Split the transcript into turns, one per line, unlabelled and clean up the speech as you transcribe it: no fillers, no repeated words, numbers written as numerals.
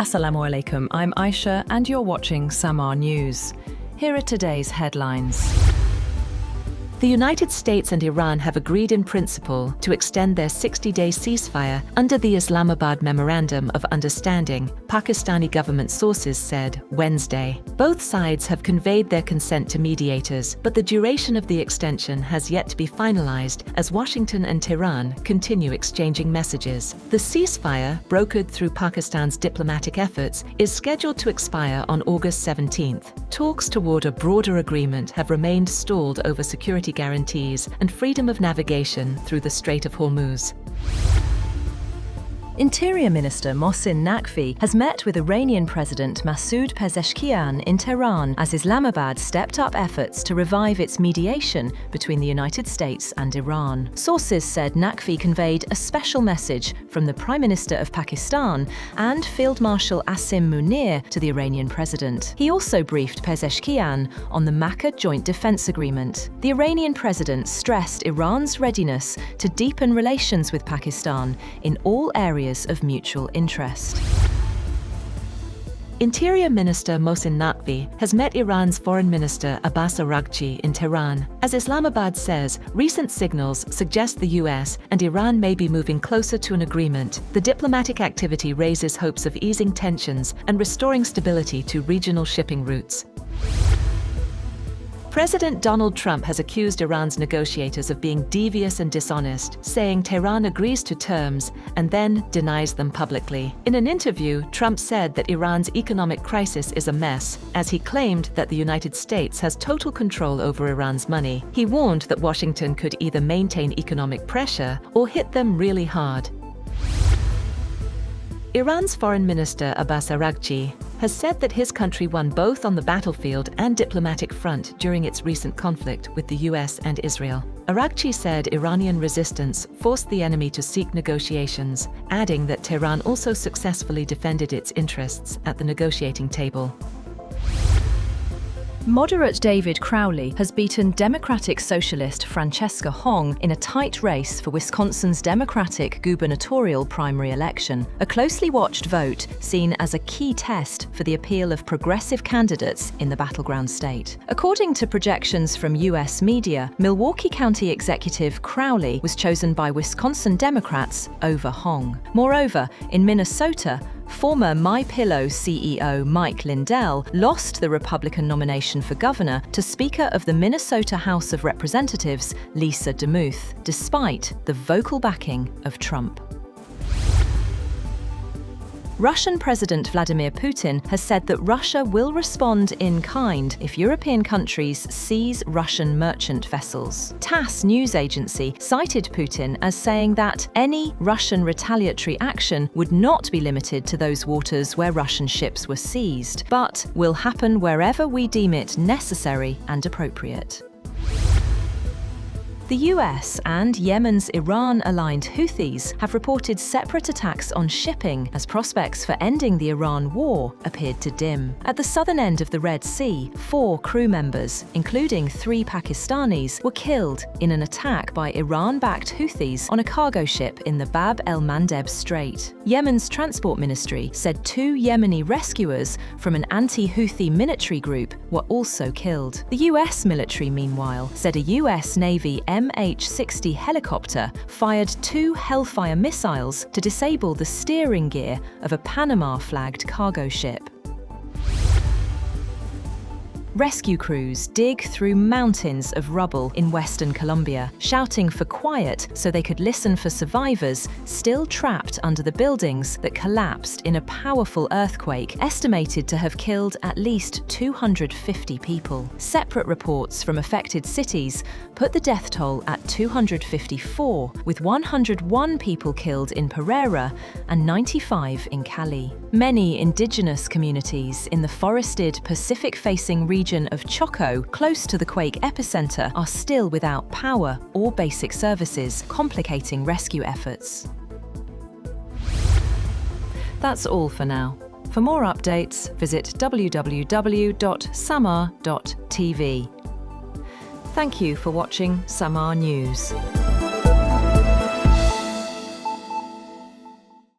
Assalamu alaikum, I'm Aisha and you're watching Samaa News. Here are today's headlines. The United States and Iran have agreed in principle to extend their 60-day ceasefire under the Islamabad Memorandum of Understanding, Pakistani government sources said Wednesday. Both sides have conveyed their consent to mediators, but the duration of the extension has yet to be finalized as Washington and Tehran continue exchanging messages. The ceasefire, brokered through Pakistan's diplomatic efforts, is scheduled to expire on August 17th. Talks toward a broader agreement have remained stalled over security guarantees and freedom of navigation through the Strait of Hormuz.
Interior Minister Mohsin Naqvi has met with Iranian President Masoud Pezeshkian in Tehran as Islamabad stepped up efforts to revive its mediation between the United States and Iran. Sources said Naqvi conveyed a special message from the Prime Minister of Pakistan and Field Marshal Asim Munir to the Iranian president. He also briefed Pezeshkian on the Makkah Joint Defense Agreement. The Iranian president stressed Iran's readiness to deepen relations with Pakistan in all areas of mutual interest.
Interior Minister Mohsin Naqvi has met Iran's Foreign Minister Abbas Araghchi in Tehran. As Islamabad says, recent signals suggest the US and Iran may be moving closer to an agreement. The diplomatic activity raises hopes of easing tensions and restoring stability to regional shipping routes. President Donald Trump has accused Iran's negotiators of being devious and dishonest, saying Tehran agrees to terms and then denies them publicly. In an interview, Trump said that Iran's economic crisis is a mess, as he claimed that the United States has total control over Iran's money. He warned that Washington could either maintain economic pressure or hit them really hard. Iran's Foreign Minister Abbas Araghchi has said that his country won both on the battlefield and diplomatic front during its recent conflict with the US and Israel. Araghchi said Iranian resistance forced the enemy to seek negotiations, adding that Tehran also successfully defended its interests at the negotiating table.
Moderate David Crowley has beaten Democratic Socialist Francesca Hong in a tight race for Wisconsin's Democratic gubernatorial primary election, a closely watched vote seen as a key test for the appeal of progressive candidates in the battleground state. According to projections from US media, Milwaukee County Executive Crowley was chosen by Wisconsin Democrats over Hong. Moreover, in Minnesota, former MyPillow CEO Mike Lindell lost the Republican nomination for governor to Speaker of the Minnesota House of Representatives Lisa DeMuth, despite the vocal backing of Trump. Russian President Vladimir Putin has said that Russia will respond in kind if European countries seize Russian merchant vessels. TASS news agency cited Putin as saying that any Russian retaliatory action would not be limited to those waters where Russian ships were seized, but will happen wherever we deem it necessary and appropriate. The US and Yemen's Iran-aligned Houthis have reported separate attacks on shipping as prospects for ending the Iran war appeared to dim. At the southern end of the Red Sea, 4 crew members, including 3 Pakistanis, were killed in an attack by Iran-backed Houthis on a cargo ship in the Bab el-Mandeb Strait. Yemen's transport ministry said 2 Yemeni rescuers from an anti-Houthi military group were also killed. The US military, meanwhile, said a US Navy MH-60 helicopter fired 2 Hellfire missiles to disable the steering gear of a Panama-flagged cargo ship. Rescue crews dig through mountains of rubble in western Colombia, shouting for quiet so they could listen for survivors still trapped under the buildings that collapsed in a powerful earthquake estimated to have killed at least 250 people. Separate reports from affected cities put the death toll at 254, with 101 people killed in Pereira and 95 in Cali. Many indigenous communities in the forested Pacific-facing region of Choco, close to the quake epicenter, are still without power or basic services, complicating rescue efforts. That's all for now. For more updates, visit www.samaa.tv. Thank you for watching Samaa News.